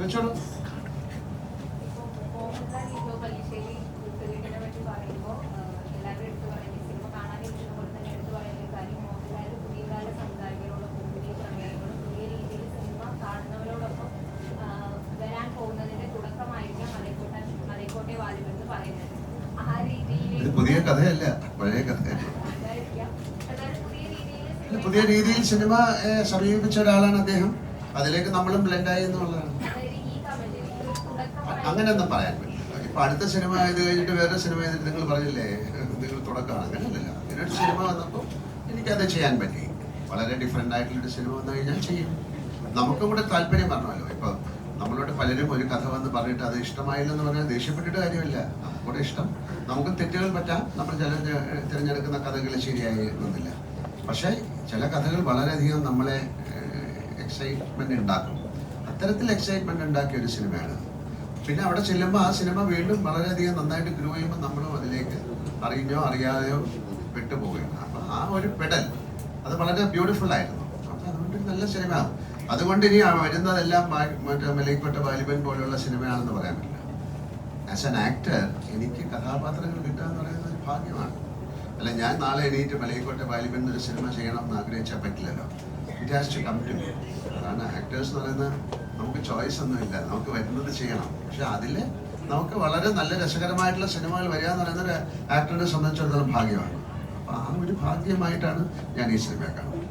ചോദിച്ചോളൂ. ഇത് പുതിയ കഥയല്ല, പഴയ കഥയല്ല. പുതിയ രീതിയിൽ സിനിമ സമീപിച്ച ഒരാളാണ് അദ്ദേഹം. അതിലേക്ക് നമ്മളും ബ്ലെൻഡായി എന്നുള്ളതാണ്. അങ്ങനെയൊന്നും പറയാൻ പറ്റില്ല. ഇപ്പൊ അടുത്ത സിനിമ ഇത് കഴിഞ്ഞിട്ട് വേറെ സിനിമ ചെയ്തിട്ട് നിങ്ങൾ പറഞ്ഞില്ലേ നിങ്ങൾ തുടക്കമാണ്, അങ്ങനെയല്ല. ഇതിനൊരു സിനിമ വന്നപ്പോൾ എനിക്കത് ചെയ്യാൻ പറ്റി. വളരെ ഡിഫറെൻ്റ് ആയിട്ടുള്ളൊരു സിനിമ വന്നു കഴിഞ്ഞാൽ ചെയ്യും. നമുക്കും കൂടെ താല്പര്യം പറഞ്ഞല്ലോ. ഇപ്പൊ നമ്മളോട് പലരും ഒരു കഥ വന്ന് പറഞ്ഞിട്ട് അത് ഇഷ്ടമായില്ലെന്ന് പറഞ്ഞാൽ ദേഷ്യപ്പെട്ടിട്ട് കാര്യമില്ല. നമുക്കൂടെ ഇഷ്ടം, നമുക്ക് തെറ്റുകൾ പറ്റാം. നമ്മൾ ചില തിരഞ്ഞെടുക്കുന്ന കഥകൾ ശരിയായി എന്നില്ല. പക്ഷേ ചില കഥകൾ വളരെയധികം നമ്മളെ എക്സൈറ്റ്മെന്റ് ഉണ്ടാക്കും. അത്തരത്തിൽ എക്സൈറ്റ്മെന്റ് ഉണ്ടാക്കിയ ഒരു സിനിമയാണ്. പിന്നെ അവിടെ ചെല്ലുമ്പോൾ ആ സിനിമ വീണ്ടും വളരെയധികം നന്നായിട്ട് ഗ്രോ ചെയ്യുമ്പോൾ നമ്മളും അതിലേക്ക് അറിഞ്ഞോ അറിയാതെയോ വിട്ടുപോവുകയാണ്. അപ്പം ആ ഒരു പെടൽ അത് വളരെ ബ്യൂട്ടിഫുൾ ആയിരുന്നു. അപ്പം അതുകൊണ്ട് നല്ല സിനിമയാണ്. അതുകൊണ്ട് ഇനി വരുന്നതെല്ലാം മറ്റേ മലൈക്കോട്ട വാലിബൻ പോലെയുള്ള സിനിമയാണെന്ന് പറയാൻ പറ്റില്ല. ആസ് ആൻ ആക്ടർ എനിക്ക് കഥാപാത്രങ്ങൾ കിട്ടുക എന്ന് പറയുന്നത് ഒരു ഭാഗ്യമാണ്. അല്ല, ഞാൻ നാളെ എണീറ്റ് മലൈക്കോട്ട വാലിബൻ എന്നൊരു സിനിമ ചെയ്യണം എന്ന് ആഗ്രഹിച്ചാൽ പറ്റില്ലല്ലോ. It has to come to me. അതാണ് ആക്ടേഴ്സ് എന്ന് പറയുന്നത്. നമുക്ക് ചോയ്സ് ഒന്നുമില്ല, നമുക്ക് വരുന്നത് ചെയ്യണം. പക്ഷെ അതിൽ നമുക്ക് വളരെ നല്ല രസകരമായിട്ടുള്ള സിനിമകൾ വരിക എന്ന് പറയുന്നത് ഒരു ആക്ടറിനെ സംബന്ധിച്ചിടത്തോളം ഭാഗ്യമാണ്. അപ്പോൾ ആ ഒരു ഭാഗ്യമായിട്ടാണ് ഞാൻ ഈ സിനിമയെ കാണുന്നത്.